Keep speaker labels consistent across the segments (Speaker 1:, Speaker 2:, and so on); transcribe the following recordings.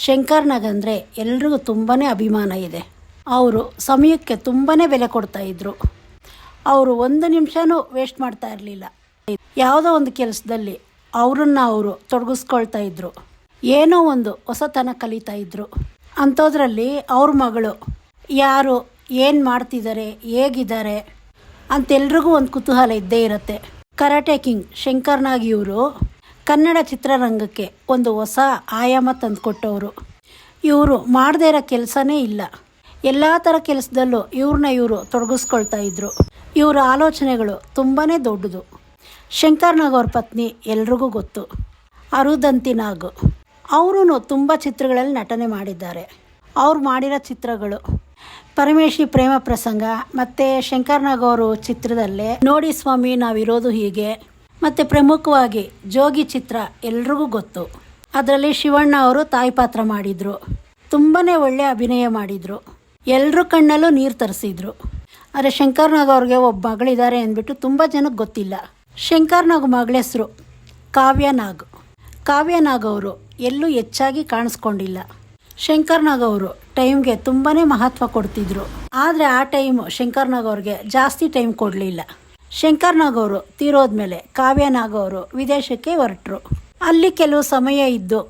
Speaker 1: ಶಂಕರ್ ನಾಗ್ ಅಂದರೆ ಎಲ್ರಿಗೂ ತುಂಬಾ ಅಭಿಮಾನ ಇದೆ. ಅವರು ಸಮಯಕ್ಕೆ ತುಂಬಾ ಬೆಲೆ ಕೊಡ್ತಾಯಿದ್ರು. ಅವರು ಒಂದು ನಿಮಿಷನೂ ವೇಸ್ಟ್ ಮಾಡ್ತಾ ಇರಲಿಲ್ಲ. ಯಾವುದೋ ಒಂದು ಕೆಲಸದಲ್ಲಿ ಅವರು ತೊಡಗಿಸ್ಕೊಳ್ತಾ ಇದ್ದರು. ಏನೋ ಒಂದು ಹೊಸತನ ಕಲಿತಾ ಇದ್ದರು. ಅಂಥದ್ರಲ್ಲಿ ಅವ್ರ ಮಗಳು ಯಾರು, ಏನು ಮಾಡ್ತಿದ್ದಾರೆ, ಹೇಗಿದ್ದಾರೆ ಅಂತೆಲ್ರಿಗೂ ಒಂದು ಕುತೂಹಲ ಇದ್ದೇ ಇರುತ್ತೆ. ಕರಾಟೆ ಕಿಂಗ್ ಶಂಕರ್ ನಾಗ್ ಇವರು ಕನ್ನಡ ಚಿತ್ರರಂಗಕ್ಕೆ ಒಂದು ಹೊಸ ಆಯಾಮ ತಂದುಕೊಟ್ಟವರು. ಇವರು ಮಾಡದೇ ಇರೋ ಕೆಲಸನೇ ಇಲ್ಲ. ಎಲ್ಲ ಥರ ಕೆಲಸದಲ್ಲೂ ಇವರು ತೊಡಗಿಸ್ಕೊಳ್ತಾ ಇದ್ದರು. ಇವರ ಆಲೋಚನೆಗಳು ತುಂಬಾ ದೊಡ್ಡದು. ಶಂಕರ್ ನಾಗ್ ಅವ್ರ ಪತ್ನಿ ಎಲ್ರಿಗೂ ಗೊತ್ತು, ಅರುಂಧತಿ ನಾಗ್. ಅವರೂ ತುಂಬ ಚಿತ್ರಗಳಲ್ಲಿ ನಟನೆ ಮಾಡಿದ್ದಾರೆ. ಅವ್ರು ಮಾಡಿರೋ ಚಿತ್ರಗಳು ಪರಮೇಶಿ ಪ್ರೇಮ ಪ್ರಸಂಗ ಮತ್ತು ಶಂಕರ್ ನಾಗ್ ಅವರು ಚಿತ್ರದಲ್ಲೇ ನೋಡಿ ಸ್ವಾಮಿ ನಾವಿರೋದು ಹೀಗೆ, ಮತ್ತು ಪ್ರಮುಖವಾಗಿ ಜೋಗಿ ಚಿತ್ರ ಎಲ್ರಿಗೂ ಗೊತ್ತು. ಅದರಲ್ಲಿ ಶಿವಣ್ಣ ಅವರು ತಾಯಿ ಪಾತ್ರ ಮಾಡಿದರು. ತುಂಬಾ ಒಳ್ಳೆಯ ಅಭಿನಯ ಮಾಡಿದರು. ಎಲ್ಲರ ಕಣ್ಣಲ್ಲೂ ನೀರು ತರಿಸಿದ್ರು. ಆದರೆ ಶಂಕರ್ ನಾಗ್ ಅವ್ರಿಗೆ ಒಬ್ಬ ಮಗಳಿದ್ದಾರೆ ಅಂದ್ಬಿಟ್ಟು ತುಂಬ ಜನಕ್ಕೆ ಗೊತ್ತಿಲ್ಲ. ಶಂಕರ್ ನಾಗ್ ಮಗಳ ಹೆಸರು ಕಾವ್ಯ ನಾಗ್. ಕಾವ್ಯ ನಾಗ್ ಅವರು ಎಲ್ಲೂ ಹೆಚ್ಚಾಗಿ ಕಾಣಿಸ್ಕೊಂಡಿಲ್ಲ. ಶಂಕರ್ ನಾಗ್ ಅವರು ಟೈಮ್ಗೆ ತುಂಬಾ ಮಹತ್ವ ಕೊಡ್ತಿದ್ರು. ಆದರೆ ಆ ಟೈಮು ಶಂಕರ್ ನಾಗ್ ಅವ್ರಿಗೆ ಜಾಸ್ತಿ ಟೈಮ್ ಕೊಡಲಿಲ್ಲ. ಶಂಕರ್ ನಾಗ್ ಅವರು ತೀರೋದ್ಮೇಲೆ ಕಾವ್ಯ ನಾಗ್ ಅವರು ವಿದೇಶಕ್ಕೆ ಹೊರಟರು. ಅಲ್ಲಿ ಕೆಲವು ಸಮಯ ಇದ್ದು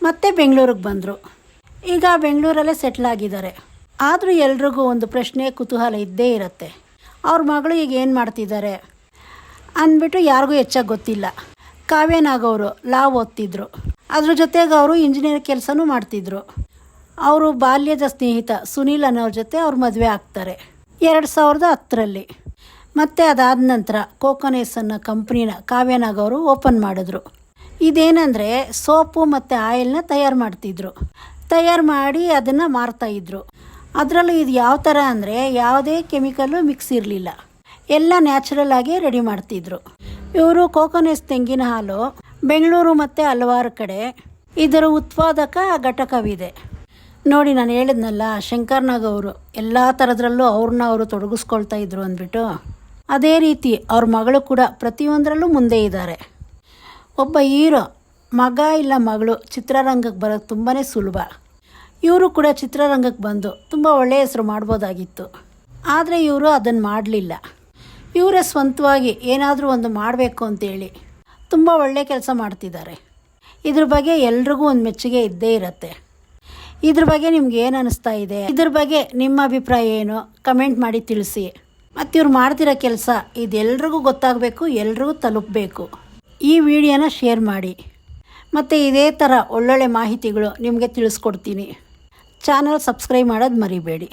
Speaker 1: ಮತ್ತೆ ಬೆಂಗಳೂರಿಗೆ ಬಂದರು. ಈಗ ಬೆಂಗಳೂರಲ್ಲೇ ಸೆಟ್ಲ್ ಆಗಿದ್ದಾರೆ. ಆದರೂ ಎಲ್ರಿಗೂ ಒಂದು ಪ್ರಶ್ನೆ, ಕುತೂಹಲ ಇದ್ದೇ ಇರುತ್ತೆ. ಅವ್ರ ಮಗಳು ಈಗ ಏನು ಮಾಡ್ತಿದ್ದಾರೆ ಅಂದ್ಬಿಟ್ಟು ಯಾರಿಗೂ ಹೆಚ್ಚಾಗಿ ಗೊತ್ತಿಲ್ಲ. ಕಾವ್ಯ ನಾಗ್ ಅವರು ಲಾ ಓದ್ತಿದ್ರು. ಅದ್ರ ಜೊತೆಗೆ ಅವರು ಇಂಜಿನಿಯರ್ ಕೆಲಸನೂ ಮಾಡ್ತಿದ್ರು. ಅವರು ಬಾಲ್ಯದ ಸ್ನೇಹಿತ ಸುನೀಲ್ ಅನ್ನೋರ ಜೊತೆ ಅವ್ರು ಮದುವೆ ಆಗ್ತಾರೆ 2010ರಲ್ಲಿ. ಮತ್ತು ಅದಾದ ನಂತರ ಕೋಕೋನೆಸ್ ಅನ್ನೋ ಕಂಪ್ನಿನ ಕಾವ್ಯ ನಾಗ್ ಅವರು ಓಪನ್ ಮಾಡಿದ್ರು. ಇದೇನೆಂದರೆ ಸೋಪು ಮತ್ತು ಆಯಿಲ್ನ ತಯಾರು ಮಾಡಿ ಅದನ್ನು ಮಾರ್ತಾಯಿದ್ರು. ಅದರಲ್ಲೂ ಇದು ಯಾವ ಥರ ಅಂದರೆ ಯಾವುದೇ ಕೆಮಿಕಲ್ಲು ಮಿಕ್ಸ್ ಇರಲಿಲ್ಲ, ಎಲ್ಲ ನ್ಯಾಚುರಲ್ ಆಗಿ ರೆಡಿ ಮಾಡ್ತಿದ್ರು. ಇವರು ಕೋಕೋನೆಸ್ ತೆಂಗಿನ ಹಾಲು ಬೆಂಗಳೂರು ಮತ್ತು ಹಲವಾರು ಕಡೆ ಇದರ ಉತ್ಪಾದಕ ಘಟಕವಿದೆ. ನೋಡಿ, ನಾನು ಹೇಳಿದ್ನಲ್ಲ ಶಂಕರ್ ನಾಗ್ ಅವರು ಎಲ್ಲ ಥರದ್ರಲ್ಲೂ ಅವರು ತೊಡಗಿಸ್ಕೊಳ್ತಾ ಇದ್ರು ಅಂದ್ಬಿಟ್ಟು. ಅದೇ ರೀತಿ ಅವ್ರ ಮಗಳು ಕೂಡ ಪ್ರತಿಯೊಂದರಲ್ಲೂ ಮುಂದೆ ಇದ್ದಾರೆ. ಒಬ್ಬ ಹೀರೋ ಮಗ ಇಲ್ಲ ಮಗಳು ಚಿತ್ರರಂಗಕ್ಕೆ ಬರೋದು ತುಂಬಾ ಸುಲಭ. ಇವರು ಕೂಡ ಚಿತ್ರರಂಗಕ್ಕೆ ಬಂದು ತುಂಬ ಒಳ್ಳೆಯ ಹೆಸರು ಮಾಡ್ಬೋದಾಗಿತ್ತು. ಆದರೆ ಇವರು ಅದನ್ನು ಮಾಡಲಿಲ್ಲ. ಇವರೇ ಸ್ವಂತವಾಗಿ ಏನಾದರೂ ಒಂದು ಮಾಡಬೇಕು ಅಂತೇಳಿ ತುಂಬ ಒಳ್ಳೆಯ ಕೆಲಸ ಮಾಡ್ತಿದ್ದಾರೆ. ಇದ್ರ ಬಗ್ಗೆ ಎಲ್ರಿಗೂ ಒಂದು ಮೆಚ್ಚುಗೆ ಇದ್ದೇ ಇರುತ್ತೆ. ಇದ್ರ ಬಗ್ಗೆ ನಿಮ್ಗೆ ಏನು ಅನ್ನಿಸ್ತಾ ಇದೆ, ಇದ್ರ ಬಗ್ಗೆ ನಿಮ್ಮ ಅಭಿಪ್ರಾಯ ಏನು ಕಮೆಂಟ್ ಮಾಡಿ ತಿಳಿಸಿ. ಮತ್ತು ಇವ್ರು ಮಾಡ್ತಿರೋ ಕೆಲಸ ಇದೆಲ್ರಿಗೂ ಗೊತ್ತಾಗಬೇಕು, ಎಲ್ರಿಗೂ ತಲುಪಬೇಕು. ಈ ವಿಡಿಯೋನ ಶೇರ್ ಮಾಡಿ. ಮತ್ತು ಇದೇ ಥರ ಒಳ್ಳೊಳ್ಳೆ ಮಾಹಿತಿಗಳು ನಿಮಗೆ ತಿಳಿಸ್ಕೊಡ್ತೀನಿ. ಚಾನಲ್ ಸಬ್ಸ್ಕ್ರೈಬ್ ಮಾಡೋದು ಮರಿಬೇಡಿ.